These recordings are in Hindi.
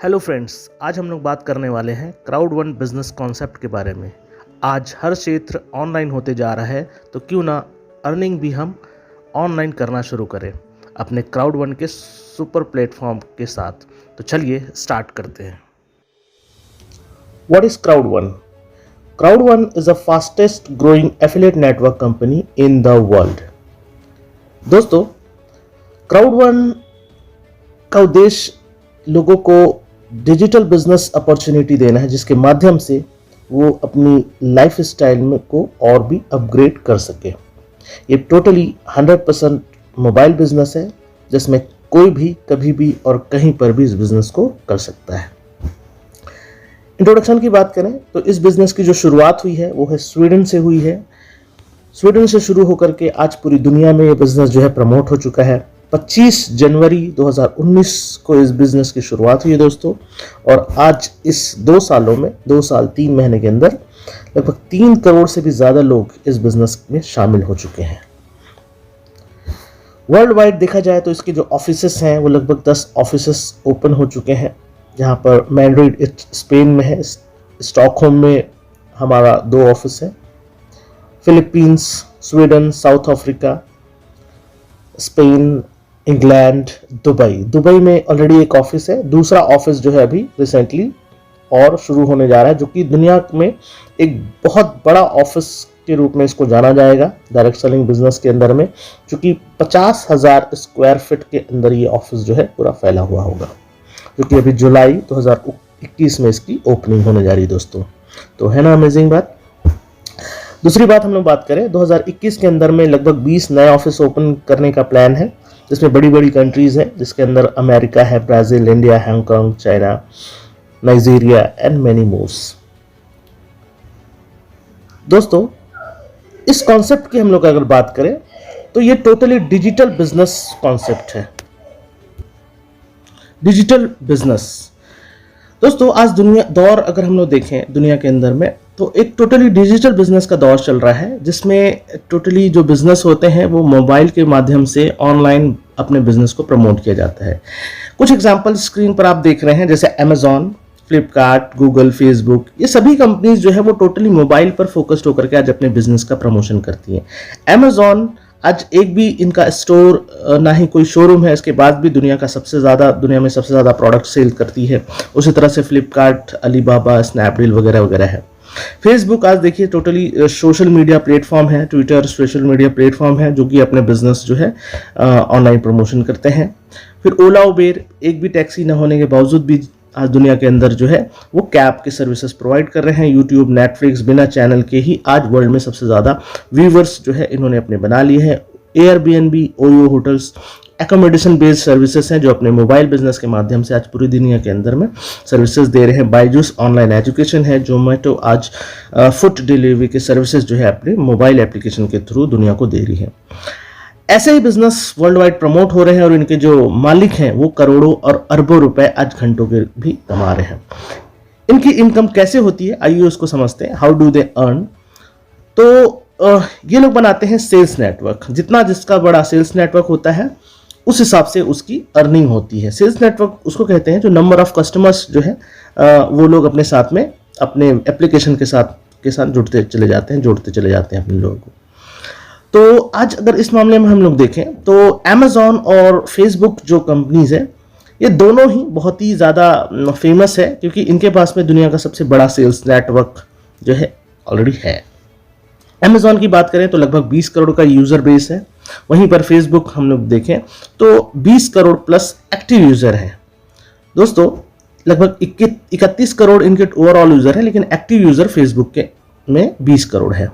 हेलो फ्रेंड्स, आज हम लोग बात करने वाले हैं क्राउड वन बिजनेस कॉन्सेप्ट के बारे में। आज हर क्षेत्र ऑनलाइन होते जा रहा है, तो क्यों ना अर्निंग भी हम ऑनलाइन करना शुरू करें अपने क्राउड वन के सुपर प्लेटफॉर्म के साथ। तो चलिए स्टार्ट करते हैं। What is crowd one? Crowd one is the fastest growing affiliate network company in the world. दोस्तों, क्राउड वन का उद्देश्य लोगों को डिजिटल बिजनेस अपॉर्चुनिटी देना है, जिसके माध्यम से वो अपनी लाइफ स्टाइल में को और भी अपग्रेड कर सके। ये टोटली 100% मोबाइल बिजनेस है, जिसमें कोई भी कभी भी और कहीं पर भी इस बिजनेस को कर सकता है। इंट्रोडक्शन की बात करें तो इस बिजनेस की जो शुरुआत हुई है वो है स्वीडन से हुई है। स्वीडन से शुरू होकर के आज पूरी दुनिया में ये बिजनेस जो है प्रमोट हो चुका है। 25 जनवरी 2019 को इस बिजनेस की शुरुआत हुई है दोस्तों, और आज इस 2 सालों में 2 साल 3 महीने के अंदर लगभग 3 करोड़ से भी ज़्यादा लोग इस बिजनेस में शामिल हो चुके हैं। वर्ल्ड वाइड देखा जाए तो इसके जो ऑफिसेस हैं वो लगभग 10 ऑफिसेस ओपन हो चुके हैं, जहां पर मैड्रिड स्पेन में है, स्टॉकहोम में हमारा 2 ऑफिस है, Philippines, Sweden, south Africa, Spain, England, Dubai में ऑलरेडी एक ऑफिस है। दूसरा ऑफिस जो है अभी रिसेंटली और शुरू होने जा रहा है, जो कि दुनिया में एक बहुत बड़ा ऑफिस के रूप में इसको जाना जाएगा डायरेक्ट सेलिंग बिजनेस के अंदर में, क्योंकि 50,000 स्क्वायर फीट के अंदर ये ऑफिस जो है पूरा फैला हुआ होगा, जो कि अभी जुलाई 2021 में इसकी ओपनिंग होने जा रही है दोस्तों। तो है ना अमेजिंग बात। दूसरी बात हम लोग बात करें, 2021 के अंदर में लगभग 20 नए ऑफिस ओपन करने का प्लान है, जिसमें बड़ी बड़ी कंट्रीज हैं, जिसके अंदर अमेरिका है, Brazil, India, Hong Kong, China, Nigeria and many mores. दोस्तों, इस कॉन्सेप्ट की हम लोग अगर बात करें तो ये टोटली डिजिटल बिजनेस कॉन्सेप्ट है। डिजिटल बिजनेस दोस्तों, आज दौर अगर हम लोग देखें दुनिया के अंदर में, तो एक टोटली डिजिटल बिजनेस का दौर चल रहा है, जिसमें टोटली जो बिजनेस होते हैं वो मोबाइल के माध्यम से ऑनलाइन अपने बिजनेस को प्रमोट किया जाता है। कुछ एग्जांपल स्क्रीन पर आप देख रहे हैं, जैसे अमेजॉन, फ्लिपकार्ट, गूगल, फेसबुक, ये सभी कंपनीज जो है वो टोटली मोबाइल पर फोकस्ड होकर के आज अपने बिजनेस का प्रमोशन करती हैं। अमेजॉन आज एक भी इनका स्टोर ना ही कोई शोरूम है, इसके बाद भी दुनिया में सबसे ज़्यादा प्रोडक्ट सेल करती है। उसी तरह से फ्लिपकार्ट, अलीबाबा, स्नैपडील वगैरह वगैरह है। फेसबुक आज देखिए टोटली सोशल मीडिया प्लेटफॉर्म है, ट्विटर सोशल मीडिया प्लेटफॉर्म है, जो कि अपने बिजनेस जो है ऑनलाइन प्रमोशन करते हैं। फिर ओला, उबेर, एक भी टैक्सी न होने के बावजूद भी आज दुनिया के अंदर जो है वो कैब की सर्विसेज प्रोवाइड कर रहे हैं। यूट्यूब, नेटफ्लिक्स, बिना चैनल के ही आज वर्ल्ड में सबसे ज़्यादा व्यूवर्स जो है इन्होंने अपने बना लिए हैं। Airbnb, OYO hotels, accommodation based services हैं, जो अपने मोबाइल बिजनेस के माध्यम से आज पूरी दुनिया के अंदर में सर्विसेज दे रहे हैं। बायजूस ऑनलाइन एजुकेशन है। जोमेटो आज फूड डिलीवरी के सर्विसेज जो है अपने मोबाइल एप्लीकेशन के थ्रू दुनिया को दे रही है। ऐसे ही बिजनेस वर्ल्ड वाइड प्रमोट हो रहे हैं, और इनके जो मालिक हैं वो करोड़ों और अरबों रुपए आज घंटों के भी कमा रहे हैं। इनकी इनकम कैसे होती है, आइए उसको समझते हैं। How do they earn? तो ये लोग बनाते हैं सेल्स नेटवर्क। जितना जिसका बड़ा सेल्स नेटवर्क होता है उस हिसाब से उसकी अर्निंग होती है। सेल्स नेटवर्क उसको कहते हैं जो नंबर ऑफ कस्टमर्स जो है वो लोग अपने साथ में अपने एप्लीकेशन के साथ जोड़ते चले जाते हैं अपने लोगों को। तो आज अगर इस मामले में हम लोग देखें तो अमेजॉन और फेसबुक जो कंपनीज है, ये दोनों ही बहुत ही ज़्यादा फेमस है, क्योंकि इनके पास में दुनिया का सबसे बड़ा सेल्स नेटवर्क जो है ऑलरेडी है। अमेजॉन की बात करें तो लगभग 20 करोड़ का यूज़र बेस है। वहीं पर फेसबुक हम लोग देखें तो 20 करोड़ प्लस एक्टिव यूज़र है। दोस्तों, लगभग 31 करोड़ इनके ओवरऑल यूज़र है, लेकिन एक्टिव यूज़र फेसबुक के में 20 करोड़ है।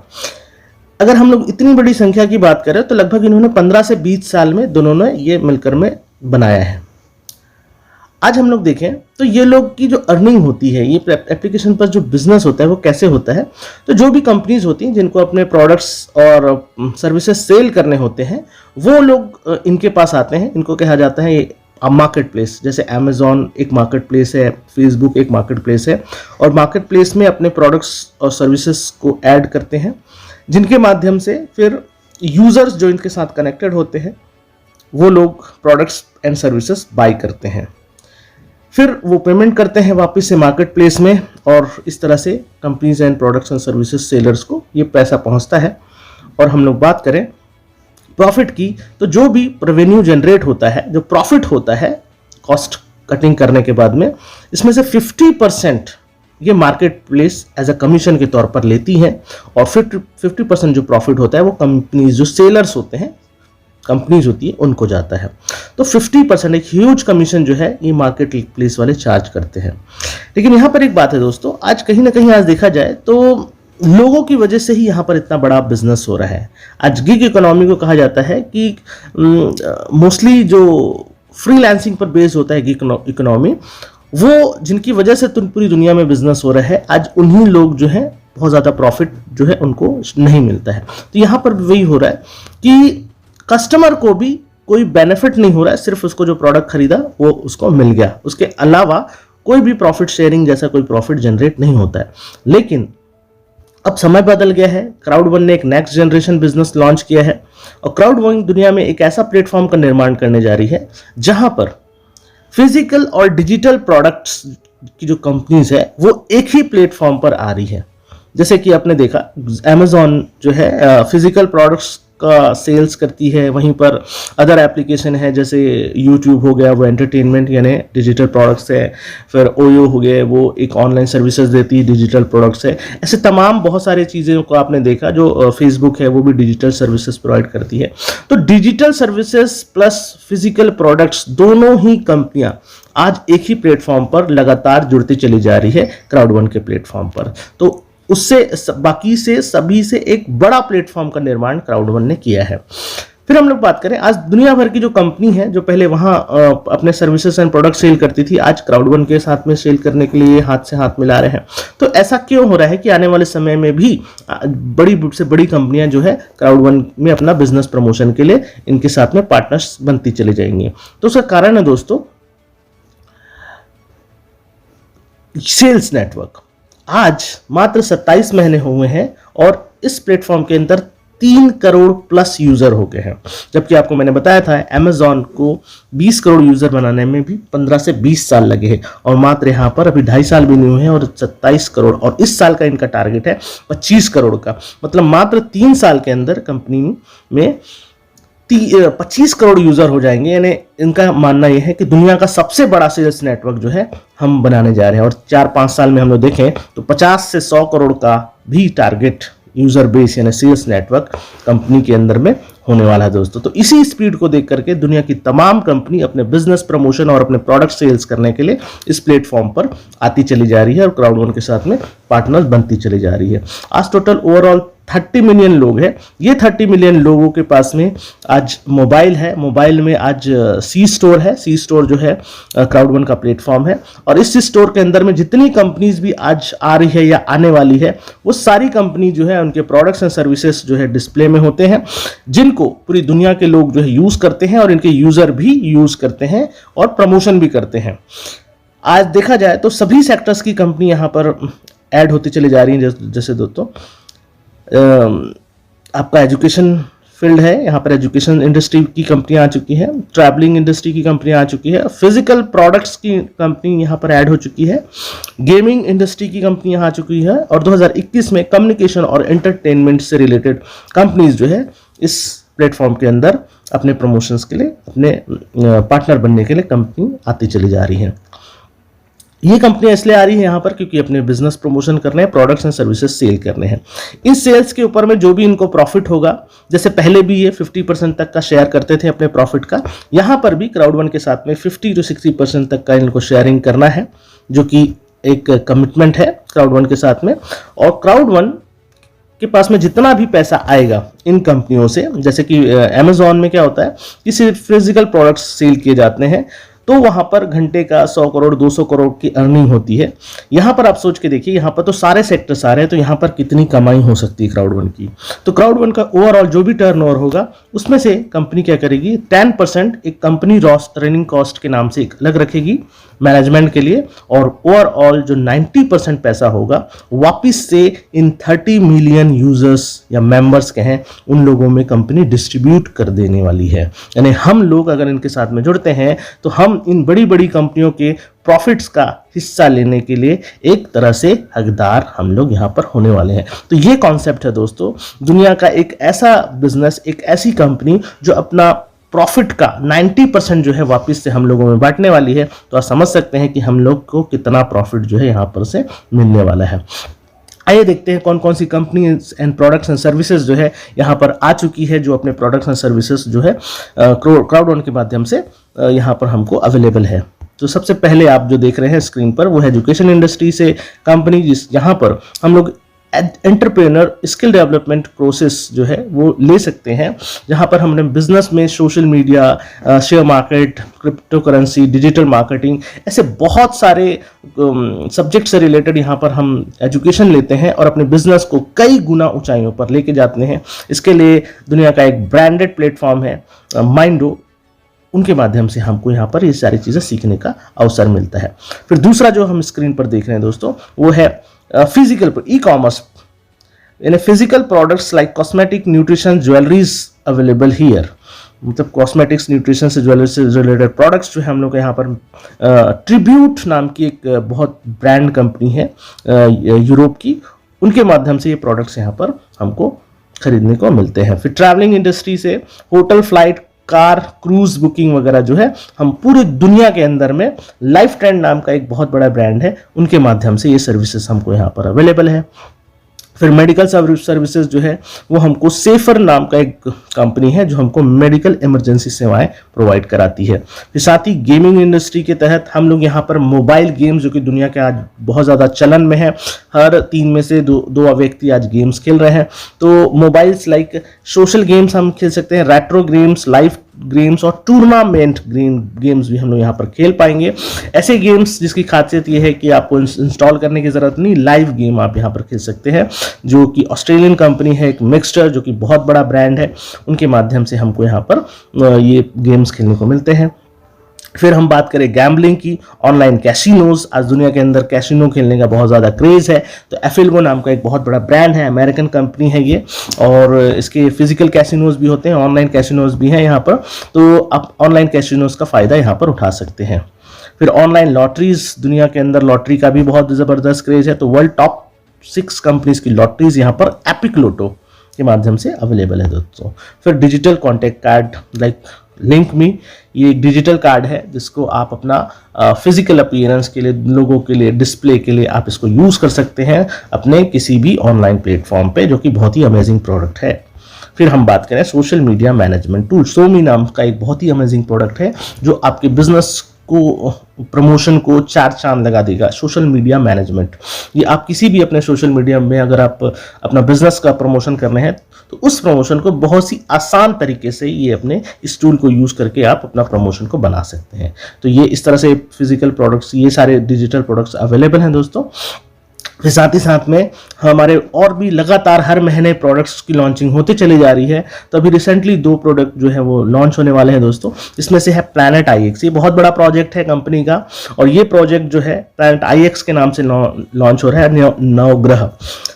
अगर हम लोग इतनी बड़ी संख्या की बात करें तो लगभग इन्होंने 15 से 20 साल में दोनों ने ये मिलकर में बनाया है। आज हम लोग देखें तो ये लोग की जो अर्निंग होती है, ये एप्लीकेशन पर जो बिजनेस होता है वो कैसे होता है। तो जो भी कंपनीज होती हैं जिनको अपने प्रोडक्ट्स और सर्विसेज सेल करने होते हैं, वो लोग इनके पास आते हैं। इनको कहा जाता है ये मार्केट प्लेस। जैसे अमेजॉन एक मार्केट प्लेस है, फेसबुक एक मार्केट प्लेस है, और मार्केट प्लेस में अपने प्रोडक्ट्स और सर्विसेज को ऐड करते हैं, जिनके माध्यम से फिर यूजर्स जो इनके साथ कनेक्टेड होते हैं वो लोग प्रोडक्ट्स एंड सर्विसेज बाय करते हैं। फिर वो पेमेंट करते हैं वापस से मार्केट प्लेस में, और इस तरह से companies and products and services sellers को ये पैसा पहुंचता है। और हम लोग बात करें प्रॉफिट की, तो जो भी रेवेन्यू जनरेट होता है, जो प्रॉफिट होता है कॉस्ट कटिंग करने के बाद में, इसमें से 50% ये market place as a commission के तौर पर लेती है, और 50% जो प्रॉफिट होता है वो कंपनीज, जो सेलर्स होते हैं, कंपनीज होती है, उनको जाता है। तो 50% एक ह्यूज कमीशन जो है ये मार्केट प्लेस वाले चार्ज करते हैं। लेकिन यहाँ पर एक बात है दोस्तों, आज कहीं ना कहीं आज देखा जाए तो लोगों की वजह से ही यहाँ पर इतना बड़ा बिजनेस हो रहा है। आज गिग इकोनॉमी को कहा जाता है कि मोस्टली जो फ्रीलांसिंग पर बेस्ड होता है गिग इकोनॉमी, वो जिनकी वजह से पूरी दुनिया में बिजनेस हो रहा है, आज उन्हीं लोग जो है बहुत ज़्यादा प्रॉफिट जो है उनको नहीं मिलता है। तो यहाँ पर वही हो रहा है कि कस्टमर को भी कोई बेनिफिट नहीं हो रहा है, सिर्फ उसको जो प्रोडक्ट खरीदा वो उसको मिल गया, उसके अलावा कोई भी प्रॉफिट शेयरिंग जैसा कोई प्रॉफिट जनरेट नहीं होता है। लेकिन अब समय बदल गया है, क्राउड1 ने एक नेक्स्ट जनरेशन बिजनेस लॉन्च किया है, और क्राउड1 दुनिया में एक ऐसा प्लेटफॉर्म का निर्माण करने जा रही है जहां पर फिजिकल और डिजिटल प्रोडक्ट्स की जो कंपनीज है वो एक ही प्लेटफॉर्म पर आ रही है। जैसे कि आपने देखा Amazon जो है फिजिकल प्रोडक्ट्स का सेल्स करती है, वहीं पर अदर एप्लीकेशन है जैसे YouTube हो गया, वो एंटरटेनमेंट यानी डिजिटल प्रोडक्ट्स है, फिर ओयो हो गया, वो एक ऑनलाइन सर्विसेज देती है, डिजिटल प्रोडक्ट्स है। ऐसे तमाम बहुत सारी चीज़ों को आपने देखा, जो फेसबुक है वो भी डिजिटल सर्विसेज प्रोवाइड करती है। तो digital services plus physical products दोनों ही कंपनियां आज एक ही प्लेटफॉर्म पर लगातार जुड़ती चली जा रही है, क्राउड1 के प्लेटफॉर्म पर। तो उससे बाकी से सभी से एक बड़ा प्लेटफॉर्म का निर्माण क्राउड1 ने किया है। फिर हम लोग बात करें, आज दुनिया भर की जो कंपनी है जो पहले वहां अपने सर्विसेज एंड प्रोडक्ट सेल करती थी, आज क्राउड1 के साथ में सेल करने के लिए हाथ से हाथ मिला रहे हैं। तो ऐसा क्यों हो रहा है कि आने वाले समय में भी बड़ी से बड़ी कंपनियां जो है क्राउड1 में अपना बिजनेस प्रमोशन के लिए इनके साथ में पार्टनर्स बनती चली जाएंगी। तो उसका कारण है दोस्तों सेल्स नेटवर्क। आज मात्र 27 महीने हुए हैं और इस प्लेटफॉर्म के अंदर 3 करोड़ प्लस यूजर हो गए हैं, जबकि आपको मैंने बताया था Amazon को 20 करोड़ यूजर बनाने में भी 15 से 20 साल लगे हैं, और मात्र यहाँ पर अभी 2.5 साल भी नहीं हुए हैं और 27 करोड़, और इस साल का इनका टारगेट है 25 करोड़ का। मतलब मात्र 3 साल के अंदर कंपनी में 25 करोड़ यूजर हो जाएंगे। यानी इनका मानना यह है कि दुनिया का सबसे बड़ा सेल्स नेटवर्क जो है हम बनाने जा रहे हैं, और 4-5 साल में हम लोग देखें तो 50 से 100 करोड़ का भी टारगेट यूजर बेस यानी सेल्स नेटवर्क कंपनी के अंदर में होने वाला है दोस्तों। तो इसी स्पीड को देख करके दुनिया की तमाम कंपनी अपने बिजनेस प्रमोशन और अपने प्रोडक्ट सेल्स करने के लिए इस प्लेटफॉर्म पर आती चली जा रही है, और क्राउड1 के साथ में पार्टनर्स बनती चली जा रही है। आज टोटल ओवरऑल 30 मिलियन लोग हैं। ये 30 मिलियन लोगों के पास में आज मोबाइल है। मोबाइल में आज सी स्टोर है। सी स्टोर जो है क्राउड1 का प्लेटफॉर्म है, और इस स्टोर के अंदर में जितनी कंपनीज भी आज आ रही है या आने वाली है, वो सारी कंपनी जो है उनके प्रोडक्ट्स एंड सर्विसेज जो है डिस्प्ले में होते हैं, जिनको पूरी दुनिया के लोग जो है यूज करते हैं, और इनके यूजर भी यूज करते हैं और प्रमोशन भी करते हैं। आज देखा जाए तो सभी सेक्टर्स की कंपनी यहाँ पर ऐड होती चली जा रही है। जैसे दोस्तों आपका एजुकेशन फील्ड है, यहाँ पर एजुकेशन इंडस्ट्री की कंपनियां आ चुकी है, ट्रैवलिंग इंडस्ट्री की कंपनियां आ चुकी है, फिजिकल प्रोडक्ट्स की कंपनी यहाँ पर ऐड हो चुकी है, गेमिंग इंडस्ट्री की कंपनी यहाँ आ चुकी है, और 2021 में कम्युनिकेशन और एंटरटेनमेंट से रिलेटेड कंपनीज जो है इस प्लेटफॉर्म के अंदर अपने प्रमोशंस के लिए, अपने पार्टनर बनने के लिए कंपनी आती चली जा रही है। ये कंपनियां इसलिए आ रही है यहाँ पर क्योंकि अपने बिजनेस प्रमोशन करने हैं, प्रोडक्ट्स एंड सर्विसेज सेल करने हैं। इन सेल्स के ऊपर में जो भी इनको प्रॉफिट होगा, जैसे पहले भी ये 50% तक का शेयर करते थे अपने प्रॉफिट का, यहाँ पर भी क्राउड1 के साथ में 50 to 60% तक का इनको शेयरिंग करना है, जो कि एक कमिटमेंट है क्राउड1 के साथ में। और क्राउड1 के पास में जितना भी पैसा आएगा इन कंपनियों से, जैसे कि Amazon में क्या होता है कि सिर्फ फिजिकल प्रोडक्ट्स सेल किए जाते हैं, तो वहां पर घंटे का 100 करोड़ 200 करोड़ की अर्निंग होती है। यहां पर आप सोच के देखिए, यहां पर तो सारे सेक्टर्स आ रहे हैं, तो यहां पर कितनी कमाई हो सकती है क्राउड1 की। तो क्राउड1 का ओवरऑल जो भी टर्नओवर होगा, उसमें से कंपनी क्या करेगी, 10% एक कंपनी रनिंग कॉस्ट के नाम से एक अलग रखेगी मैनेजमेंट के लिए, और ओवरऑल जो 90% पैसा होगा वापिस से इन 30 मिलियन यूजर्स या मेंबर्स के हैं, उन लोगों में कंपनी डिस्ट्रीब्यूट कर देने वाली है। यानी हम लोग अगर इनके साथ में जुड़ते हैं तो हम इन बड़ी बड़ी कंपनियों के प्रॉफिट्स का हिस्सा लेने के लिए एक तरह से हकदार हम लोग यहाँ पर होने वाले हैं। तो ये कॉन्सेप्ट है दोस्तों, दुनिया का एक ऐसा बिजनेस, एक ऐसी कंपनी जो अपना प्रॉफिट का 90% जो है वापस से हम लोगों में बांटने वाली है। तो आप समझ सकते हैं कि हम लोग को कितना प्रॉफिट जो है यहाँ पर से मिलने वाला है। आइए देखते हैं कौन कौन सी companies and products and services जो है यहाँ पर आ चुकी है, जो अपने प्रोडक्ट्स एंड सर्विसेज जो है क्राउड के माध्यम से यहाँ पर हमको अवेलेबल है। तो सबसे पहले आप जो देख रहे हैं स्क्रीन पर वो है एजुकेशन इंडस्ट्री से कंपनी, जिस यहाँ पर हम लोग एंटरप्रेन्योर स्किल डेवलपमेंट प्रोसेस जो है वो ले सकते हैं, जहां पर हमने बिजनेस में social media, share market, crypto currency, digital marketing, ऐसे बहुत सारे सब्जेक्ट से रिलेटेड यहाँ पर हम एजुकेशन लेते हैं और अपने बिजनेस को कई गुना ऊंचाइयों पर लेके जाते हैं। इसके लिए दुनिया का एक ब्रांडेड प्लेटफॉर्म है माइंडो, उनके माध्यम से हमको यहाँ पर ये सारी चीज़ें सीखने का अवसर मिलता है। फिर दूसरा जो हम स्क्रीन पर देख रहे हैं दोस्तों वो है फिजिकल ई-कॉमर्स, यानी physical products like cosmetic, nutrition, jewelleries available here. मतलब कॉस्मेटिक्स, न्यूट्रिशन से ज्वेलरी से रिलेटेड प्रोडक्ट्स जो है हम लोग यहाँ पर ट्रिब्यूट नाम की एक बहुत ब्रांड कंपनी है यूरोप की, उनके माध्यम से ये प्रोडक्ट्स यहाँ पर हमको खरीदने को मिलते हैं। फिर ट्रैवलिंग इंडस्ट्री से hotel, flight, car, cruise booking वगैरह जो है हम पूरी दुनिया के अंदर में लाइफ ट्रेंड नाम का एक बहुत बड़ा ब्रांड है, उनके माध्यम से ये सर्विसेज हमको यहाँ पर अवेलेबल है। फिर मेडिकल सर्विसेज जो है वो हमको सेफर नाम का एक कंपनी है जो हमको मेडिकल इमरजेंसी सेवाएं प्रोवाइड कराती है। फिर साथ ही गेमिंग इंडस्ट्री के तहत हम लोग यहाँ पर मोबाइल गेम्स, जो कि दुनिया के आज बहुत ज़्यादा चलन में है, हर 3 में से दो व्यक्ति आज गेम्स खेल रहे हैं। तो मोबाइल्स लाइक सोशल गेम्स हम खेल सकते हैं, रेट्रो गेम्स, लाइव गेम्स और टूर्नामेंट गेम्स भी हम लोग यहाँ पर खेल पाएंगे। ऐसे गेम्स जिसकी खासियत ये है कि आपको इंस्टॉल करने की ज़रूरत नहीं, लाइव गेम आप यहाँ पर खेल सकते हैं, जो कि ऑस्ट्रेलियन कंपनी है एक मिक्सचर, जो कि बहुत बड़ा ब्रांड है, उनके माध्यम से हमको यहाँ पर ये गेम्स खेलने को मिलते हैं। फिर हम बात करें गैम्बलिंग की, ऑनलाइन कैसीनोज, आज दुनिया के अंदर कैसीनो खेलने का बहुत ज़्यादा क्रेज़ है। तो एफिलगो नाम का एक बहुत बड़ा ब्रांड है, अमेरिकन कंपनी है ये, और इसके फिजिकल कैसीनोज भी होते हैं, ऑनलाइन कैसीनोज भी हैं यहाँ पर। तो आप ऑनलाइन कैसीनोज का फ़ायदा यहाँ पर उठा सकते हैं। फिर ऑनलाइन लॉटरीज, दुनिया के अंदर लॉटरी का भी बहुत ज़बरदस्त क्रेज़ है। तो वर्ल्ड टॉप 6 कंपनीज की लॉटरीज यहाँ पर एपिक लोटो के माध्यम से अवेलेबल है दोस्तों। फिर digital contact card like Link Me, ये एक डिजिटल कार्ड है जिसको आप अपना फिजिकल अपीयरेंस के लिए, लोगों के लिए, डिस्प्ले के लिए आप इसको यूज़ कर सकते हैं अपने किसी भी ऑनलाइन प्लेटफॉर्म पे, जो कि बहुत ही अमेजिंग प्रोडक्ट है। फिर हम बात करें सोशल मीडिया मैनेजमेंट टूल, सोमी नाम का एक बहुत ही अमेजिंग प्रोडक्ट है जो आपके बिजनेस को, प्रमोशन को 4 चांद लगा देगा। सोशल मीडिया मैनेजमेंट, ये आप किसी भी अपने सोशल मीडिया में अगर आप अपना बिजनेस का प्रमोशन कर रहे हैं तो उस प्रमोशन को बहुत सी आसान तरीके से ये अपने इस टूल को यूज़ करके आप अपना प्रमोशन को बना सकते हैं। तो ये इस तरह से फिजिकल प्रोडक्ट्स, ये सारे डिजिटल प्रोडक्ट्स अवेलेबल हैं दोस्तों। फिर साथ ही साथ में हमारे और भी लगातार हर महीने प्रोडक्ट्स की लॉन्चिंग होती चली जा रही है। तो अभी रिसेंटली 2 प्रोडक्ट जो है वो लॉन्च होने वाले हैं दोस्तों। इसमें से है प्लैनेट IX, ये बहुत बड़ा प्रोजेक्ट है कंपनी का, और ये प्रोजेक्ट जो है प्लैनेट IX के नाम से लॉन्च हो रहा है, नवग्रह।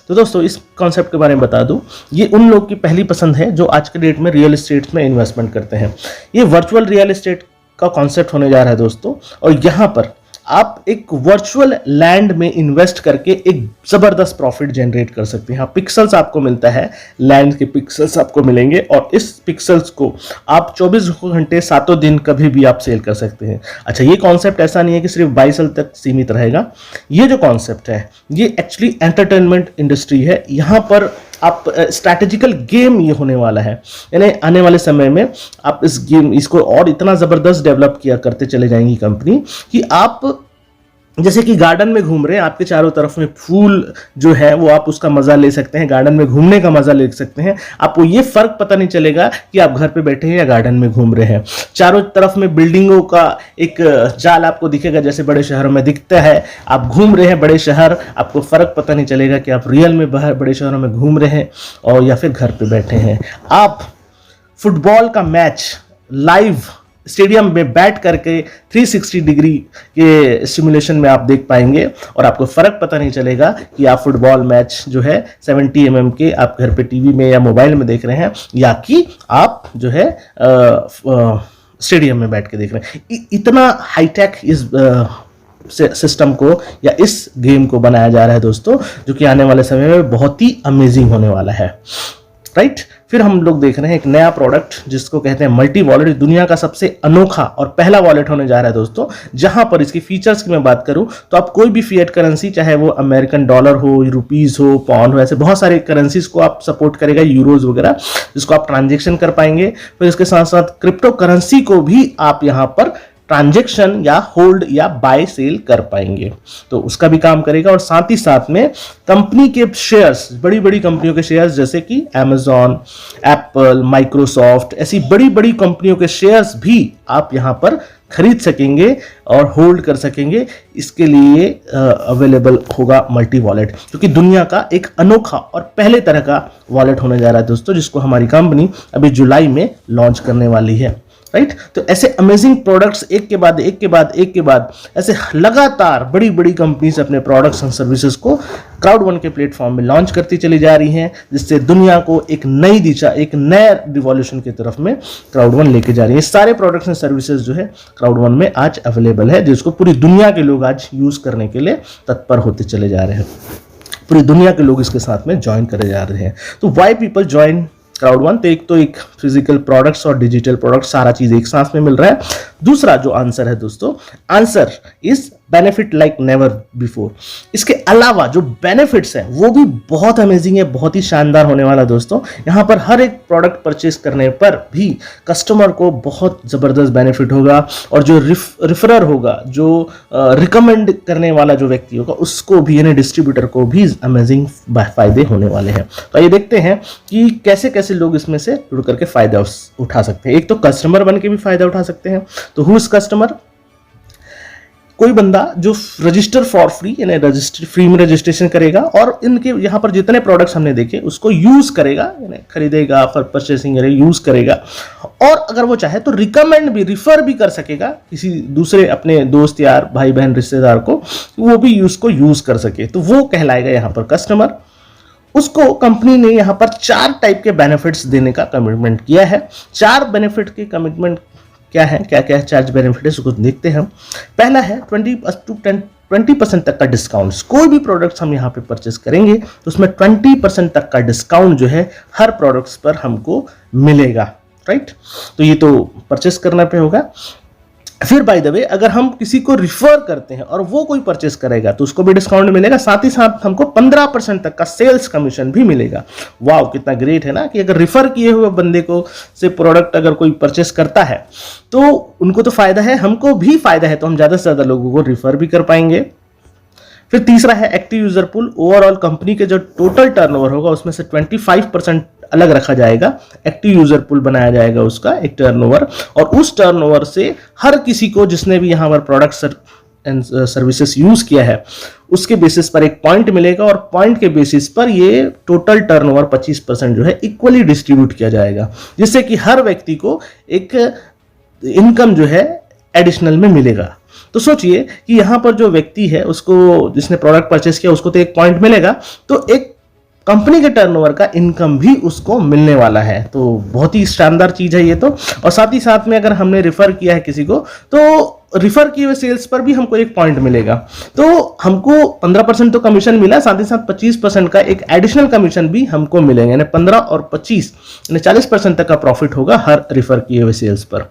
तो दोस्तों इस कॉन्सेप्ट के बारे में बता दूं, ये उन लोग की पहली पसंद है जो आज के डेट में रियल एस्टेट में इन्वेस्टमेंट करते हैं। ये वर्चुअल रियल एस्टेट का कॉन्सेप्ट होने जा रहा है दोस्तों, और यहाँ पर आप एक वर्चुअल लैंड में इन्वेस्ट करके एक ज़बरदस्त प्रॉफिट जनरेट कर सकते हैं। हाँ, पिक्सल्स आपको मिलता है, लैंड के पिक्सल्स आपको मिलेंगे, और इस पिक्सल्स को आप 24 घंटे 7 दिन कभी भी आप सेल कर सकते हैं। अच्छा, ये कॉन्सेप्ट ऐसा नहीं है कि सिर्फ 22 साल तक सीमित रहेगा। ये जो कॉन्सेप्ट है ये एक्चुअली एंटरटेनमेंट इंडस्ट्री है। यहाँ पर आप स्ट्रैटेजिकल गेम ये होने वाला है, यानी आने वाले समय में आप इस गेम इसको और इतना ज़बरदस्त डेवलप किया करते चले जाएंगी कंपनी कि आप जैसे कि गार्डन में घूम रहे हैं, आपके चारों तरफ में फूल जो है वो आप उसका मजा ले सकते हैं, गार्डन में घूमने का मजा ले सकते हैं। आपको ये फर्क पता नहीं चलेगा कि आप घर पे बैठे हैं या गार्डन में घूम रहे हैं। चारों तरफ में बिल्डिंगों का एक जाल आपको दिखेगा, जैसे बड़े शहरों में दिखता है। आप घूम रहे हैं बड़े शहर, आपको फर्क पता नहीं चलेगा कि आप रियल में बाहर बड़े शहरों में घूम रहे हैं और या फिर घर पे बैठे हैं। आप फुटबॉल का मैच लाइव स्टेडियम में बैठ करके 360 डिग्री के सिमुलेशन में आप देख पाएंगे, और आपको फ़र्क पता नहीं चलेगा कि आप फुटबॉल मैच जो है 70 mm के आप घर पे टीवी में या मोबाइल में देख रहे हैं, या कि आप जो है स्टेडियम में बैठ के देख रहे हैं। इतना हाईटेक इस सिस्टम को या इस गेम को बनाया जा रहा है दोस्तों, जो कि आने वाले समय में बहुत ही अमेजिंग होने वाला है, राइट। फिर हम लोग देख रहे हैं एक नया प्रोडक्ट जिसको कहते हैं मल्टी वॉलेट। दुनिया का सबसे अनोखा और पहला वॉलेट होने जा रहा है दोस्तों, जहां पर इसकी फीचर्स की मैं बात करूं तो आप कोई भी फिएट करेंसी, चाहे वो अमेरिकन डॉलर हो, रुपीज हो, पाउंड हो, ऐसे बहुत सारे करेंसीज को आप सपोर्ट करेगा, यूरोज वगैरह, जिसको आप ट्रांजेक्शन कर पाएंगे। फिर इसके साथ साथ क्रिप्टो करेंसी को भी आप यहां पर ट्रांजेक्शन या होल्ड या बाय सेल कर पाएंगे, तो उसका भी काम करेगा। और साथ ही साथ में कंपनी के शेयर्स, बड़ी बड़ी कंपनियों के शेयर्स जैसे कि अमेजॉन, एप्पल, माइक्रोसॉफ्ट, ऐसी बड़ी बड़ी कंपनियों के शेयर्स भी आप यहां पर खरीद सकेंगे और होल्ड कर सकेंगे। इसके लिए अवेलेबल होगा मल्टी वॉलेट, क्योंकि दुनिया का एक अनोखा और पहले तरह का वॉलेट होने जा रहा है दोस्तों, जिसको हमारी कंपनी अभी जुलाई में लॉन्च करने वाली है, राइट। तो ऐसे अमेजिंग प्रोडक्ट्स एक के बाद एक के बाद एक के बाद ऐसे लगातार बड़ी बड़ी कंपनीज अपने प्रोडक्ट्स एंड सर्विसेज को क्राउड1 के प्लेटफॉर्म में लॉन्च करती चली जा रही हैं, जिससे दुनिया को एक नई दिशा, एक नए रिवॉल्यूशन की तरफ में क्राउड1 लेके जा रही है। सारे प्रोडक्ट्स एंड सर्विसेज जो है क्राउड1 में आज अवेलेबल है, जिसको पूरी दुनिया के लोग आज यूज करने के लिए तत्पर होते चले जा रहे हैं। पूरी दुनिया के लोग इसके साथ में ज्वाइन करे जा रहे हैं। तो वाई पीपल ज्वाइन क्राउड1? तो एक फिजिकल प्रोडक्ट्स और डिजिटल प्रोडक्ट्स, सारा चीज एक साथ में मिल रहा है। दूसरा जो आंसर है दोस्तों, answer is benefit like never before. इसके अलावा जो बेनिफिट्स हैं वो भी बहुत अमेजिंग है, बहुत ही शानदार होने वाला दोस्तों। यहां पर हर एक प्रोडक्ट परचेस करने पर भी कस्टमर को बहुत जबरदस्त बेनिफिट होगा, और जो रिफरर होगा, जो रिकमेंड करने वाला जो व्यक्ति होगा, उसको भी, यानी डिस्ट्रीब्यूटर को भी अमेजिंग फायदे होने वाले हैं। तो ये देखते हैं कि कैसे कैसे लोग इसमें से जुड़ करके फायदा उठा सकते हैं। एक तो कस्टमर बन के भी फायदा उठा सकते हैं। तो हु इज कस्टमर? कोई बंदा जो रजिस्टर फॉर फ्री, यानी रजिस्टर फ्री में रजिस्ट्रेशन करेगा और इनके यहां पर जितने प्रोडक्ट्स हमने देखे उसको यूज करेगा, यानी खरीदेगा, फॉर परचेसिंग यूज करेगा, और अगर वो चाहे तो रिकमेंड भी, रिफर भी कर सकेगा किसी दूसरे अपने दोस्त यार, भाई बहन, रिश्तेदार को, वो भी उसको यूज कर सके, तो वो कहलाएगा यहां पर कस्टमर। उसको कंपनी ने यहां पर 4 टाइप के बेनिफिट्स देने का कमिटमेंट किया है। 4 बेनिफिट के कमिटमेंट क्या है, क्या क्या चार्ज बेनिफिट है, उसको देखते हैं हम। पहला है 20% तक का डिस्काउंट। कोई भी प्रोडक्ट्स हम यहाँ पे परचेस करेंगे तो उसमें 20% तक का डिस्काउंट जो है हर प्रोडक्ट्स पर हमको मिलेगा, राइट। तो ये तो परचेस करने पे होगा। फिर बाय द वे, अगर हम किसी को रिफर करते हैं और वो कोई परचेस करेगा तो उसको भी डिस्काउंट मिलेगा, साथ ही साथ हमको 15% तक का सेल्स कमीशन भी मिलेगा। वाह, कितना ग्रेट है ना, कि अगर रिफर किए हुए बंदे को से प्रोडक्ट अगर कोई परचेस करता है तो उनको तो फायदा है, हमको भी फायदा है, तो हम ज्यादा से ज्यादा लोगों को रिफर भी कर पाएंगे। फिर तीसरा है active user pool. Overall company के जो टोटल टर्नओवर होगा उसमें से 25% अलग रखा जाएगा, एक्टिव यूजर पूल बनाया जाएगा उसका एक टर्नओवर, और उस टर्नओवर से हर किसी को जिसने भी यहां पर प्रोडक्ट एंड सर्विसेज यूज किया है उसके बेसिस पर एक पॉइंट मिलेगा, और पॉइंट के बेसिस पर ये टोटल टर्नओवर 25% जो है इक्वली डिस्ट्रीब्यूट किया जाएगा, जिससे कि हर व्यक्ति को एक इनकम जो है एडिशनल में मिलेगा। तो सोचिए कि यहां पर जो व्यक्ति है उसको, जिसने प्रोडक्ट परचेस किया, उसको तो एक पॉइंट मिलेगा, तो एक कंपनी के टर्नओवर का इनकम भी उसको मिलने वाला है। तो बहुत ही शानदार चीज है ये तो। और साथ ही साथ में अगर हमने रिफर किया है किसी को तो रिफर किए हुए सेल्स पर भी हमको एक पॉइंट मिलेगा। तो हमको 15% तो कमीशन मिला, साथ ही साथ 25% का एक एडिशनल कमीशन भी हमको मिलेंगे, यानी 15 और 25 यानी 40% तक का प्रॉफिट होगा हर रिफर किए हुए सेल्स पर।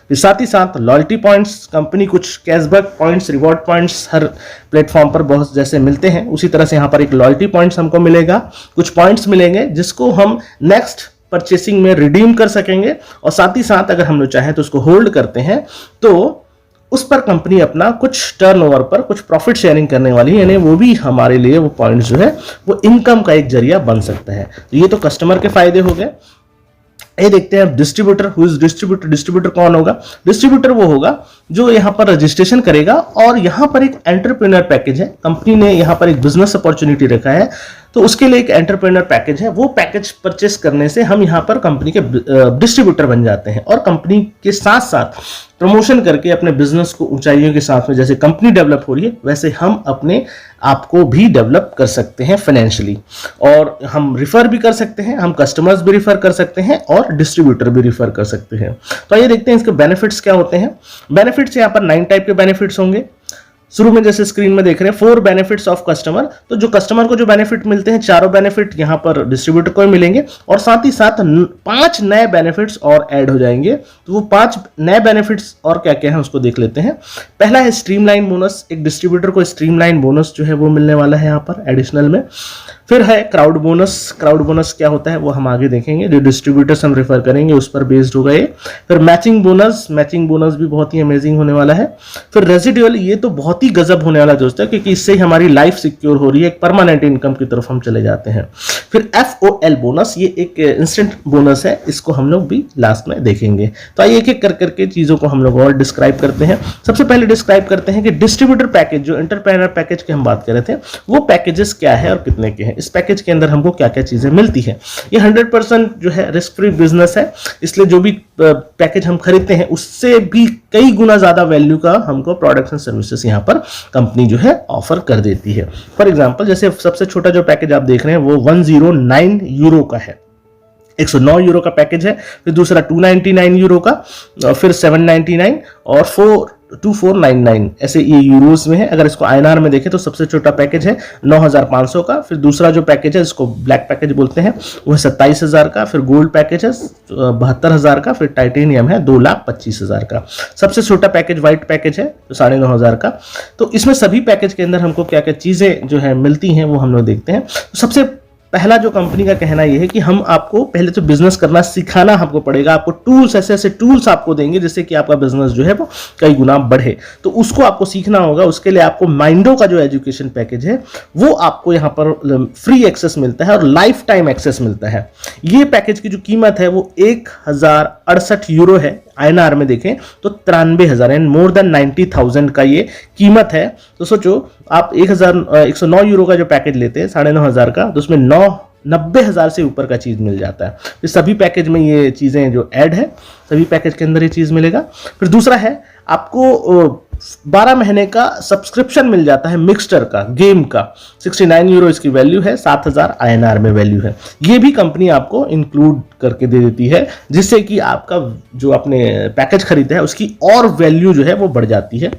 फिर साथ ही साथ लॉयल्टी पॉइंट्स, कंपनी कुछ कैशबैक पॉइंट्स, रिवॉर्ड पॉइंट्स हर प्लेटफॉर्म पर बहुत जैसे मिलते हैं, उसी तरह से यहाँ पर एक लॉयल्टी पॉइंट्स हमको मिलेगा, कुछ पॉइंट्स मिलेंगे जिसको हम नेक्स्ट परचेसिंग में रिडीम कर सकेंगे, और साथ ही साथ अगर हम लोग चाहें तो उसको होल्ड करते हैं तो उस पर कंपनी अपना कुछ टर्नओवर पर कुछ प्रॉफिट शेयरिंग करने वाली है, यानी वो भी हमारे लिए वो पॉइंट्स जो है वो इनकम का एक जरिया बन सकता है। तो ये तो कस्टमर के फायदे हो गए। ये देखते हैं distributor. Who is distributor? Distributor कौन होगा? डिस्ट्रीब्यूटर वो होगा जो यहाँ पर रजिस्ट्रेशन करेगा, और यहाँ पर एक एंटरप्रेन्योर पैकेज है, कंपनी ने यहाँ पर एक बिजनेस अपॉर्चुनिटी रखा है, तो उसके लिए एक एंटरप्रेन्योर पैकेज है। वो पैकेज परचेस करने से हम यहाँ पर कंपनी के डिस्ट्रीब्यूटर बन जाते हैं, और कंपनी के साथ साथ प्रमोशन करके अपने बिजनेस को ऊंचाइयों के साथ में, जैसे कंपनी डेवलप हो रही है वैसे हम अपने आप को भी डेवलप कर सकते हैं फाइनेंशियली, और हम रिफर भी कर सकते हैं, हम कस्टमर्स भी रिफर कर सकते हैं और डिस्ट्रीब्यूटर भी रिफर कर सकते हैं। तो ये देखते हैं इसके बेनिफिट्स क्या होते हैं। बेनिफिट्स यहाँ पर 9 टाइप के बेनिफिट्स होंगे। शुरू में जैसे स्क्रीन में देख रहे हैं 4 बेनिफिट्स ऑफ कस्टमर, तो जो कस्टमर को जो बेनिफिट मिलते हैं चारों बेनिफिट यहाँ पर डिस्ट्रीब्यूटर को मिलेंगे और साथ ही साथ 5 नए बेनिफिट्स और ऐड हो जाएंगे। तो वो 5 नए बेनिफिट्स और क्या क्या है उसको देख लेते हैं। पहला है स्ट्रीमलाइन बोनस, एक डिस्ट्रीब्यूटर को स्ट्रीमलाइन बोनस जो है वो मिलने वाला है यहाँ पर एडिशनल में। फिर है क्राउड बोनस, क्राउड बोनस क्या होता है वो हम आगे देखेंगे, जो डिस्ट्रीब्यूटर्स हम रेफर करेंगे उस पर बेस्ड होगा ये। फिर मैचिंग बोनस, मैचिंग बोनस भी बहुत ही अमेजिंग होने वाला है। फिर रेजिडुअल, ये तो बहुत ही गजब होने वाला दोस्तों, क्योंकि इससे ही हमारी लाइफ सिक्योर हो रही है, एक परमानेंट इनकम की तरफ हम चले जाते हैं। फिर FOL बोनस, ये एक इंस्टेंट बोनस है, इसको हम लोग भी लास्ट में देखेंगे। तो आइए एक एक कर करके चीजों को हम लोग और डिस्क्राइब करते हैं। सबसे पहले डिस्क्राइब करते हैं कि डिस्ट्रीब्यूटर पैकेज, जो एंटरप्रेन्योर पैकेज की हम बात कर रहे थे, वो पैकेजेस क्या है और कितने के हैं, इस पैकेज के अंदर हमको क्या क्या चीजें मिलती है। ये 100% जो है रिस्क फ्री बिजनेस है, इसलिए जो भी पैकेज हम खरीदते हैं उससे भी कई गुना ज्यादा वैल्यू का हमको प्रोडक्ट्स एंड सर्विसेज यहाँ पर कंपनी जो है ऑफर कर देती है। फॉर एग्जांपल जैसे सबसे छोटा जो पैकेज आप देख रहे हैं वो 109 यूरो का है, 109 यूरो का पैकेज है। फिर दूसरा 299 यूरो का, फिर 799 और 2499, ऐसे ये यूरोज में है। अगर इसको INR में देखें तो सबसे छोटा पैकेज है 9500 का। फिर दूसरा जो पैकेज है इसको ब्लैक पैकेज बोलते हैं, वो है 27000 का। फिर गोल्ड पैकेज है 72000 का। फिर टाइटेनियम है 2,25,000 का। सबसे छोटा पैकेज व्हाइट पैकेज है तो 9,500 का। तो इसमें सभी पैकेज के अंदर हमको क्या क्या चीजें जो है मिलती हैं वो हम लोग देखते हैं। तो सबसे पहला जो कंपनी का कहना यह है कि हम आपको पहले तो बिजनेस करना सिखाना हमको पड़ेगा, आपको टूल्स, ऐसे ऐसे टूल्स आपको देंगे जिससे कि आपका बिजनेस जो है वो कई गुना बढ़े। तो उसको आपको सीखना होगा, उसके लिए आपको माइंडो का जो एजुकेशन पैकेज है वो आपको यहाँ पर फ्री एक्सेस मिलता है और लाइफ टाइम एक्सेस मिलता है। ये पैकेज की जो कीमत है वो 1068 यूरो है, INR में देखें तो 93,000 एंड मोर देन 90,000 का ये कीमत है। तो सोचो आप 109 यूरो का जो पैकेज लेते हैं 9,500 का, तो उसमें 90,000 से ऊपर का चीज मिल जाता है। तो सभी पैकेज में ये चीजें जो ऐड है, सभी पैकेज के अंदर ये चीज मिलेगा। फिर दूसरा है आपको 12 महीने का सब्सक्रिप्शन मिल जाता है मिक्सचर का, गेम का। 69 यूरो इसकी वैल्यू है, 7,000 INR में वैल्यू है। ये भी कंपनी आपको इंक्लूड करके दे देती है, जिससे कि आपका जो आपने पैकेज खरीदा है उसकी और वैल्यू जो है वो बढ़ जाती है।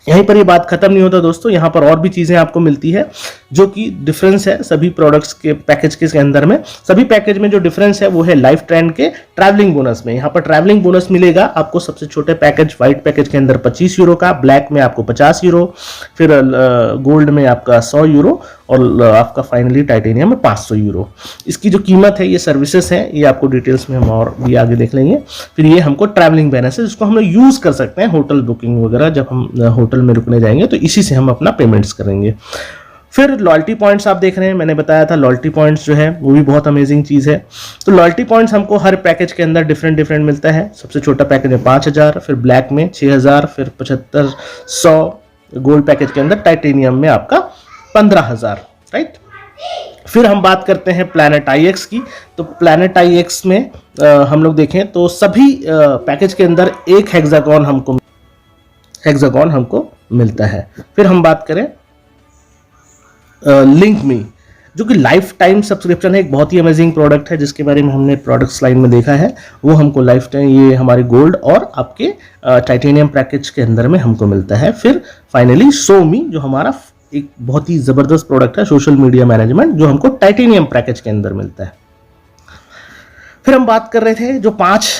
यहीं पर ये बात खत्म नहीं होता दोस्तों, यहाँ पर और भी चीजें आपको मिलती है जो कि डिफरेंस है सभी प्रोडक्ट्स के पैकेज के अंदर में। सभी पैकेज में जो डिफरेंस है वो है लाइफ ट्रेंड के ट्रैवलिंग बोनस में। यहाँ पर ट्रैवलिंग बोनस मिलेगा आपको सबसे छोटे पैकेज व्हाइट पैकेज के अंदर 25 यूरो का, ब्लैक में आपको 50 यूरो, फिर गोल्ड में आपका 100 यूरो और आपका फाइनली टाइटेनियम में 500 यूरो। इसकी जो कीमत है, ये सर्विसेज है, ये आपको डिटेल्स में हम और भी आगे देख लेंगे। फिर ये हमको ट्रैवलिंग बोनस है जिसको हम लोग यूज कर सकते हैं होटल बुकिंग वगैरह, जब हम होटल में रुकने जाएंगे तो इसी से हम अपना पेमेंट्स करेंगे। फिर लॉयल्टी पॉइंट्स आप देख रहे हैं, मैंने बताया था लॉयल्टी पॉइंट्स जो है वो भी बहुत अमेजिंग चीज है। तो लॉयल्टी पॉइंट्स हमको हर पैकेज के अंदर डिफरेंट मिलता है। सबसे छोटा पैकेज में 5,000, फिर ब्लैक में 6,000, फिर 7500, गोल्ड पैकेज के अंदर टाइटेनियम में आपका 15,000, राइट। फिर हम बात करते हैं प्लैनेट IX की। तो प्लैनेट IX में हम लोग देखें तो सभी पैकेज के अंदर एक हेक्सागॉन हमको मिलता है। फिर हम बात करें लिंक मी, जो कि लाइफ टाइम सब्सक्रिप्शन है, एक बहुत ही अमेजिंग प्रोडक्ट है जिसके बारे में हमने प्रोडक्ट स्लाइड में देखा है। वो हमको लाइफ टाइम ये हमारे गोल्ड और आपके टाइटेनियम पैकेज के अंदर में हमको मिलता है। फिर फाइनली सोमी, जो हमारा एक बहुत ही जबरदस्त प्रोडक्ट है, सोशल मीडिया मैनेजमेंट, जो हमको टाइटेनियम पैकेज के अंदर मिलता है। फिर हम बात कर रहे थे जो 5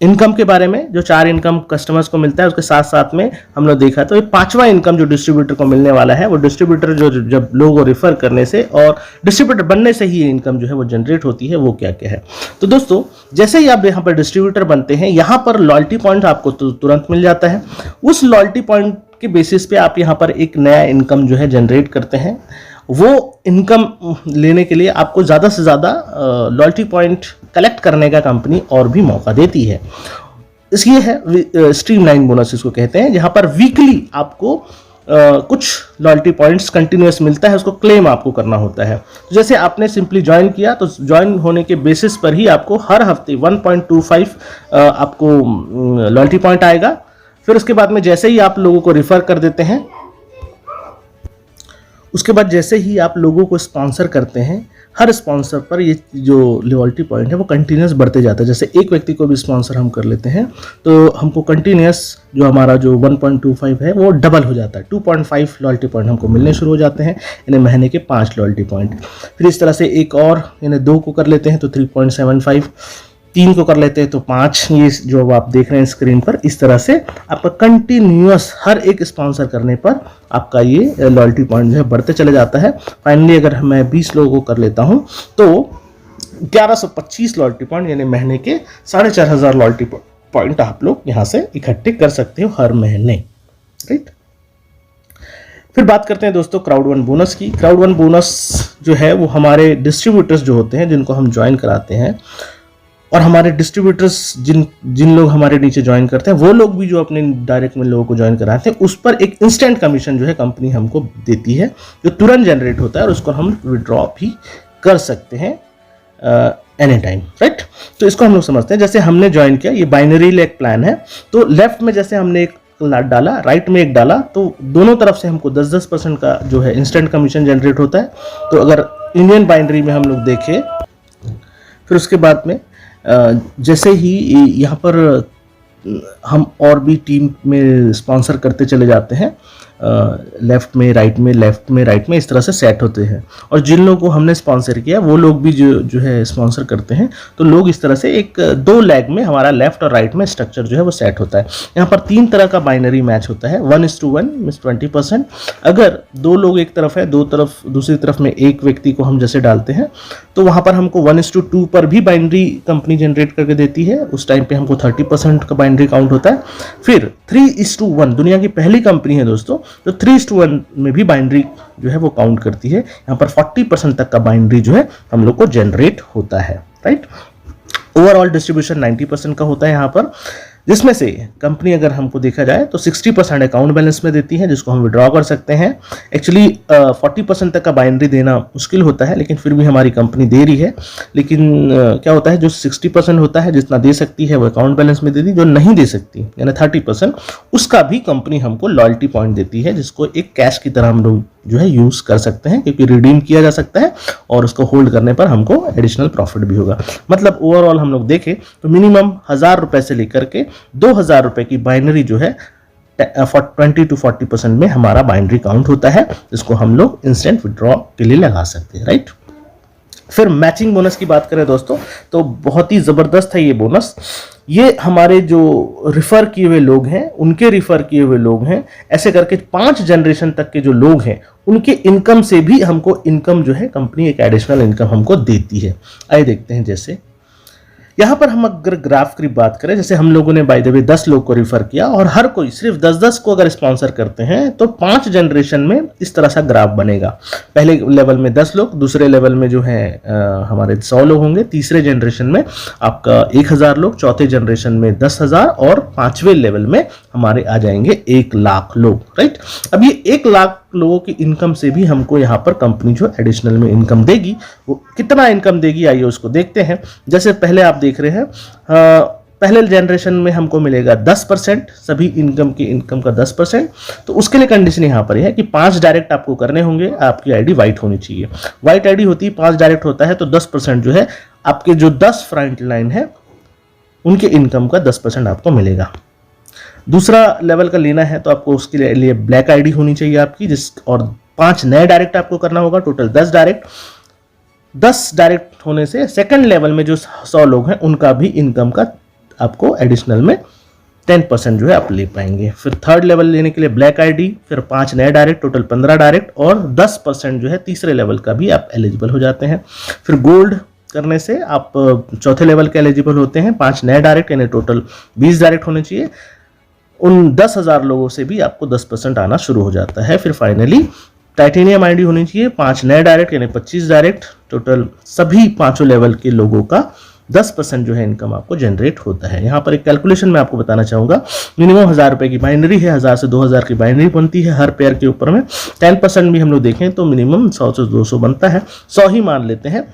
इनकम के बारे में, जो 4 इनकम कस्टमर्स को मिलता है, उसके साथ साथ में हम लोग देखा तो ये 5वां इनकम जो डिस्ट्रीब्यूटर को मिलने वाला है, वो डिस्ट्रीब्यूटर जो जब लोगों को रेफर करने से और डिस्ट्रीब्यूटर बनने से ही ये इनकम जो है वो जनरेट होती है, वो क्या क्या है। तो दोस्तों जैसे ही आप यहाँ पर डिस्ट्रीब्यूटर बनते हैं, यहाँ पर लॉयल्टी पॉइंट आपको तुरंत मिल जाता है। उस लॉयल्टी पॉइंट के बेसिस पे आप यहाँ पर एक नया इनकम जो है जनरेट करते हैं। वो इनकम लेने के लिए आपको ज़्यादा से ज़्यादा लॉयल्टी पॉइंट कलेक्ट करने का कंपनी और भी मौका देती है। इसलिए है स्ट्रीमलाइन बोनस इसको कहते हैं, जहाँ पर वीकली आपको कुछ लॉयल्टी पॉइंट्स कंटिन्यूस मिलता है, उसको क्लेम आपको करना होता है। जैसे आपने सिंपली ज्वाइन किया तो ज्वाइन होने के बेसिस पर ही आपको हर हफ्ते 1.25 आपको लॉयल्टी पॉइंट आएगा। फिर उसके बाद में जैसे ही आप लोगों को रिफर कर देते हैं, उसके बाद जैसे ही आप लोगों को स्पॉन्सर करते हैं, हर स्पॉन्सर पर ये जो लॉयल्टी पॉइंट है वो कंटिन्यूस बढ़ते जाता है। जैसे एक व्यक्ति को भी स्पॉन्सर हम कर लेते हैं तो हमको कंटिन्यूस जो हमारा जो 1.25 है वो डबल हो जाता है, 2.5 लॉयल्टी पॉइंट हमको मिलने शुरू हो जाते हैं, यानी महीने के 5 लॉयल्टी पॉइंट। फिर इस तरह से एक और यानी 2 को कर लेते हैं तो 3.75, 3 को कर लेते हैं तो 5, ये जो आप देख रहे हैं स्क्रीन पर, इस तरह से आपका कंटिन्यूअस हर एक स्पॉन्सर करने पर आपका ये लॉयल्टी पॉइंट जो है बढ़ते चले जाता है। फाइनली अगर मैं 20 लोगों को कर लेता हूं तो 1125 लॉयल्टी पॉइंट यानी महीने के 4500 लॉयल्टी पॉइंट आप लोग यहां से इकट्ठे कर सकते हो हर महीने, राइट। फिर बात करते हैं दोस्तों क्राउड वन बोनस की। क्राउड वन बोनस जो है वो हमारे डिस्ट्रीब्यूटर्स जो होते हैं जिनको हम ज्वाइन कराते हैं, और हमारे डिस्ट्रीब्यूटर्स जिन लोग हमारे नीचे ज्वाइन करते हैं वो लोग भी जो अपने डायरेक्ट में लोगों को ज्वाइन कराते हैं, उस पर एक इंस्टेंट कमीशन जो है कंपनी हमको देती है, जो तुरंत जनरेट होता है और उसको हम विड्रॉ भी कर सकते हैं एनी टाइम, राइट। तो इसको हम लोग समझते हैं। जैसे हमने ज्वाइन किया, ये बाइनरी लेग प्लान है, तो लेफ्ट में जैसे हमने एक डाला, राइट में एक डाला, तो दोनों तरफ से हमको 10% का जो है इंस्टेंट कमीशन जनरेट होता है। तो अगर इंडियन बाइनरी में हम लोग देखें, फिर उसके बाद में जैसे ही यहाँ पर हम और भी टीम में स्पॉन्सर करते चले जाते हैं, लेफ्ट में राइट में, लेफ्ट में राइट में, इस तरह से सेट होते हैं। और जिन लोगों को हमने स्पॉन्सर किया वो लोग भी जो है स्पॉन्सर करते हैं, तो लोग इस तरह से एक 2 लेग में हमारा लेफ्ट और राइट में स्ट्रक्चर जो है वो सेट होता है। यहाँ पर 3 तरह का बाइनरी मैच होता है, 1:1 मींस 20%। अगर 2 लोग एक तरफ है, दूसरी तरफ में एक व्यक्ति को हम जैसे डालते हैं, तो वहाँ पर हमको 1:2 पर भी बाइनरी कंपनी जनरेट करके देती है। उस टाइम पे हमको 30% का बाइनरी काउंट होता है। फिर 3:1, दुनिया की पहली कंपनी है दोस्तों तो 3:1 में भी बाइनरी जो है वो काउंट करती है। यहाँ पर 40% तक का बाइनरी जो है हम लोग को जनरेट होता है, राइट। ओवरऑल डिस्ट्रीब्यूशन 90% का होता है यहाँ पर, जिसमें से कंपनी अगर हमको देखा जाए तो 60% अकाउंट बैलेंस में देती है, जिसको हम विड्रॉ कर सकते हैं। एक्चुअली 40% तक का बाइनरी देना मुश्किल होता है, लेकिन फिर भी हमारी कंपनी दे रही है। लेकिन क्या होता है, जो 60% होता है जितना दे सकती है वो अकाउंट बैलेंस में देती, जो नहीं दे सकती यानी 30%, उसका भी कंपनी हमको लॉयल्टी पॉइंट देती है, जिसको एक कैश की तरह हम लोग जो है यूज कर सकते हैं, क्योंकि रिडीम किया जा सकता है और उसको होल्ड करने पर हमको एडिशनल प्रॉफिट भी होगा। मतलब ओवरऑल हम लोग देखें तो मिनिमम 1000 रुपए से लेकर के 2000 रुपए की बाइनरी जो है 20 to 40% में हमारा बाइनरी काउंट होता है, जिसको हम लोग इंस्टेंट विड्रॉ के लिए लगा सकते हैं, राइट। फिर मैचिंग बोनस की बात करें दोस्तों तो बहुत ही ज़बरदस्त है ये बोनस। ये हमारे जो रिफ़र किए हुए लोग हैं, उनके रिफ़र किए हुए लोग हैं, ऐसे करके 5 जनरेशन तक के जो लोग हैं उनके इनकम से भी हमको इनकम जो है कंपनी एक एडिशनल इनकम हमको देती है। आइए देखते हैं। जैसे यहाँ पर हम अगर ग्राफ की बात करें, जैसे हम लोगों ने बाय द वे 10 लोग को रिफर किया और हर कोई सिर्फ 10-10 को अगर स्पॉन्सर करते हैं तो 5 जनरेशन में इस तरह सा ग्राफ बनेगा। पहले लेवल में 10 लोग, दूसरे लेवल में जो है हमारे 100 लोग होंगे, तीसरे जनरेशन में आपका 1000 लोग, चौथे जनरेशन में 10,000 और 5वें लेवल में हमारे आ जाएंगे 1 लाख लोग, राइट। अब ये 1 लाख लोगों की इनकम से भी हमको यहाँ पर कंपनी जो एडिशनल में इनकम देगी, वो कितना इनकम देगी आइए उसको देखते हैं। जैसे पहले आप देख रहे हैं, पहले जनरेशन में हमको मिलेगा 10%, सभी इनकम का 10%। तो उसके लिए कंडीशन यहाँ पर है कि 5 डायरेक्ट आपको करने होंगे, आपकी आईडी वाइट होनी चाहिए। वाइट आईडी होती है, 5 डायरेक्ट होता है तो 10% जो है आपके जो 10 फ्रंट लाइन है उनके इनकम का 10% आपको मिलेगा। दूसरा लेवल का लेना है तो आपको उसके लिए ब्लैक आईडी होनी चाहिए आपकी, और 5 नए डायरेक्ट आपको करना होगा, टोटल 10 डायरेक्ट। 10 डायरेक्ट होने से सेकंड लेवल में जो 100 लोग हैं उनका भी इनकम का आपको एडिशनल में 10% जो है आप ले पाएंगे। फिर थर्ड लेवल लेने के लिए ब्लैक आईडी, फिर 5 नए डायरेक्ट, टोटल 15 डायरेक्ट, और 10% जो है तीसरे लेवल का भी आप एलिजिबल हो जाते हैं। फिर गोल्ड करने से आप चौथे लेवल के एलिजिबल होते हैं, 5 नए डायरेक्ट यानी टोटल 20 डायरेक्ट होने चाहिए। उन 10,000 लोगों से भी आपको 10% आना शुरू हो जाता है। फिर फाइनली टाइटेनियम आईडी होनी चाहिए, 5 नए डायरेक्ट यानी 25 डायरेक्ट, टोटल सभी 5 लेवल के लोगों का 10% जो है इनकम आपको जनरेट होता है। यहाँ पर एक कैलकुलेशन मैं आपको बताना चाहूँगा। मिनिमम 1000 रुपये की बाइनरी है, 1000 से 2000 की बाइनरी बनती है हर पेयर के ऊपर में। 10% भी हम लोग देखें तो मिनिमम 100 से 200 बनता है, 100 ही मान लेते हैं।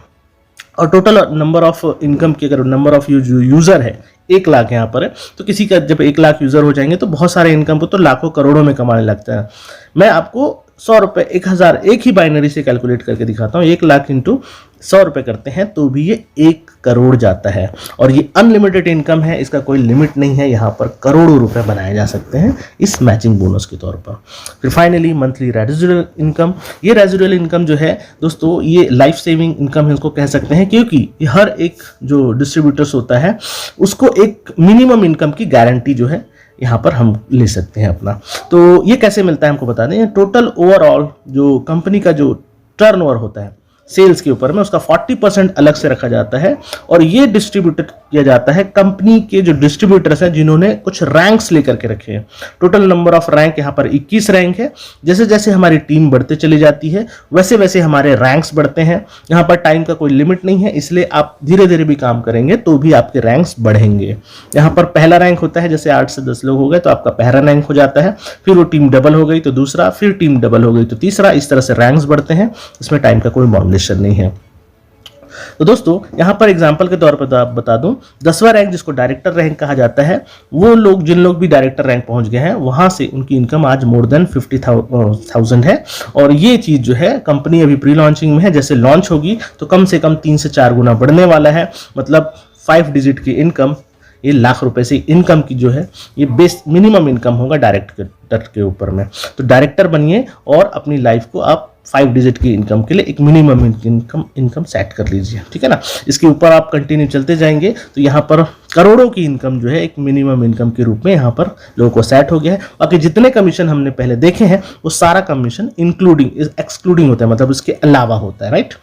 और टोटल नंबर ऑफ इनकम की अगर नंबर ऑफ यूजर है 1 लाख यहाँ पर है, तो किसी का जब 1 लाख यूजर हो जाएंगे तो बहुत सारे इनकम को तो लाखों करोड़ों में कमाने लगता है। मैं आपको 100 रुपए, 1000, एक ही बाइनरी से कैलकुलेट करके दिखाता हूँ, 1,00,000 इंटू 100 रुपए करते हैं तो भी ये 1 करोड़ जाता है। और ये अनलिमिटेड इनकम है, इसका कोई लिमिट नहीं है, यहाँ पर करोड़ों रुपए बनाए जा सकते हैं इस मैचिंग बोनस के तौर पर। फिर फाइनली मंथली रेजिडुअल इनकम। ये रेजिडुअल इनकम जो है दोस्तों, ये लाइफ सेविंग इनकम इसको कह सकते हैं, क्योंकि ये हर एक जो डिस्ट्रीब्यूटर्स होता है उसको एक मिनिमम इनकम की गारंटी जो है यहाँ पर हम ले सकते हैं अपना। तो ये कैसे मिलता है हमको बता दें। टोटल ओवरऑल जो कंपनी का जो टर्नओवर होता है सेल्स के ऊपर में, उसका 40% अलग से रखा जाता है और ये डिस्ट्रीब्यूट किया जाता है कंपनी के जो डिस्ट्रीब्यूटर्स हैं जिन्होंने कुछ रैंक्स लेकर के रखे हैं। टोटल नंबर ऑफ रैंक यहाँ पर 21 रैंक है। जैसे जैसे हमारी टीम बढ़ते चली जाती है वैसे वैसे हमारे रैंक्स बढ़ते हैं। यहाँ पर टाइम का कोई लिमिट नहीं है, इसलिए आप धीरे धीरे भी काम करेंगे तो भी आपके रैंक्स बढ़ेंगे। यहाँ पर पहला रैंक होता है, जैसे 8 से 10 लोग हो गए तो आपका पहला रैंक हो जाता है, फिर वो टीम डबल हो गई तो दूसरा, फिर टीम डबल हो गई तो तीसरा, इस तरह से रैंक्स बढ़ते हैं। इसमें टाइम का कोई बाउंडेशन नहीं है। तो दोस्तों यहाँ पर एग्जांपल के तौर पर बता दूं, 10वां रैंक जिसको डायरेक्टर रैंक कहा जाता है, वो लोग जिन लोग भी डायरेक्टर रैंक पहुंच गए हैं वहां से उनकी इनकम आज मोर देन 50,000 है। और ये चीज जो है कंपनी अभी प्री लॉन्चिंग में है, जैसे लॉन्च होगी तो कम से कम 3 से 4 गुना बढ़ने वाला है। मतलब 5 डिजिट की इनकम, ये लाख रुपए से इनकम की जो है ये बेस मिनिमम इनकम होगा डायरेक्टर के ऊपर में। तो डायरेक्टर बनिए और अपनी लाइफ को आप 5 डिजिट की इनकम के लिए एक मिनिमम इनकम सेट कर लीजिए, ठीक है ना। इसके ऊपर आप कंटिन्यू चलते जाएंगे तो यहाँ पर करोड़ों की इनकम जो है एक मिनिमम इनकम के रूप में यहाँ पर लोगों को सेट हो गया है। बाकी जितने कमीशन हमने पहले देखे हैं वो सारा कमीशन एक्सक्लूडिंग होता है, मतलब उसके अलावा होता है, राइट।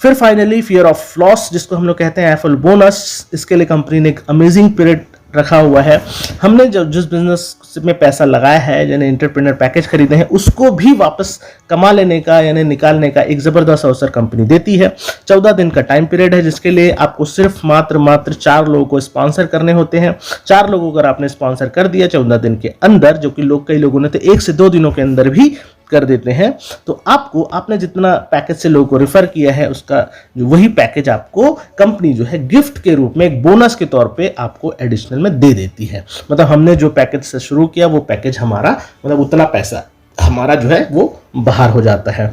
फिर फाइनली फियर ऑफ लॉस जिसको हम लोग कहते हैं एफएल बोनस, इसके लिए कंपनी ने एक अमेजिंग पीरियड रखा हुआ है। हमने जो जिस बिजनेस में पैसा लगाया है, यानी एंटरप्रेन्योर पैकेज खरीदे हैं, उसको भी वापस कमा लेने का यानी निकालने का एक जबरदस्त अवसर कंपनी देती है। 14 दिन का टाइम पीरियड है जिसके लिए आपको सिर्फ मात्र 4 लोगों को स्पॉन्सर करने होते हैं। 4 लोगों को अगर आपने स्पॉन्सर कर दिया 14 दिन के अंदर, जो कि कई लोगों ने तो 1 से 2 दिनों के अंदर भी कर देते हैं, तो आपने जितना पैकेज से लोगों को रेफर किया है उसका वही पैकेज आपको कंपनी जो है गिफ्ट के रूप में एक बोनस के तौर पे आपको एडिशनल में दे देती है। मतलब हमने जो पैकेज से शुरू किया वो पैकेज हमारा, मतलब उतना पैसा हमारा जो है वो बाहर हो जाता है।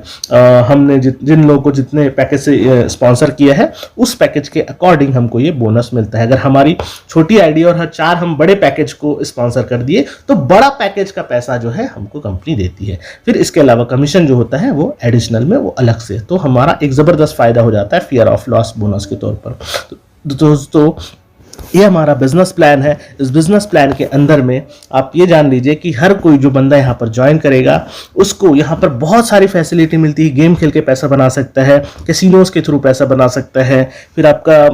हमने जिन लोगों को जितने पैकेज से स्पॉन्सर किया है उस पैकेज के अकॉर्डिंग हमको ये बोनस मिलता है। अगर हमारी छोटी आइडिया और 4 हम बड़े पैकेज को स्पॉन्सर कर दिए तो बड़ा पैकेज का पैसा जो है हमको कंपनी देती है। फिर इसके अलावा कमीशन जो होता है वो एडिशनल में वो अलग से, तो हमारा एक जबरदस्त फायदा हो जाता है फियर ऑफ लॉस बोनस के तौर पर। तो दोस्तों ये हमारा बिजनेस प्लान है। इस बिजनेस प्लान के अंदर में आप ये जान लीजिए कि हर कोई जो बंदा यहाँ पर ज्वाइन करेगा उसको यहाँ पर बहुत सारी फैसिलिटी मिलती है। गेम खेल के पैसा बना सकता है, कैसीनोज के थ्रू पैसा बना सकता है, फिर आपका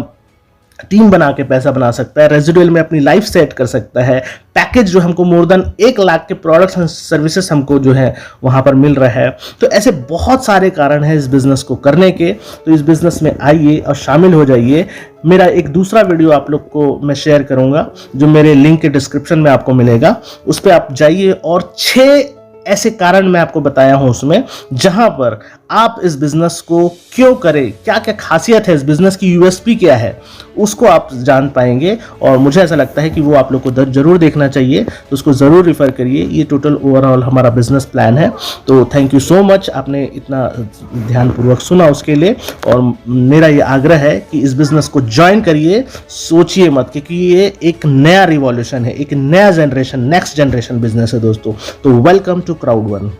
टीम बना के पैसा बना सकता है, रेजिडुअल में अपनी लाइफ सेट कर सकता है। पैकेज जो हमको मोर देन 1 लाख के प्रोडक्ट्स एंड सर्विसेज हमको जो है वहां पर मिल रहा है। तो ऐसे बहुत सारे कारण हैं इस बिजनेस को करने के। तो इस बिजनेस में आइए और शामिल हो जाइए। मेरा एक दूसरा वीडियो आप लोग को मैं शेयर करूंगा जो मेरे लिंक के डिस्क्रिप्शन में आपको मिलेगा, उस पर आप जाइए और 6 ऐसे कारण मैं आपको बताया हूं उसमें, जहां पर आप इस बिजनेस को क्यों करें, क्या क्या खासियत है इस बिजनेस की, यूएसपी क्या है, उसको आप जान पाएंगे। और मुझे ऐसा लगता है कि वो आप लोग को जरूर देखना चाहिए, तो उसको जरूर रिफर करिए। ये टोटल ओवरऑल हमारा बिजनेस प्लान है। तो थैंक यू सो मच, आपने इतना ध्यानपूर्वक सुना उसके लिए। और मेरा ये आग्रह है कि इस बिजनेस को ज्वाइन करिए, सोचिए मत, क्योंकि ये एक नया रिवॉल्यूशन है, एक नया जनरेशन, नेक्स्ट जनरेशन बिजनेस है दोस्तों। तो वेलकम टू क्राउड वन।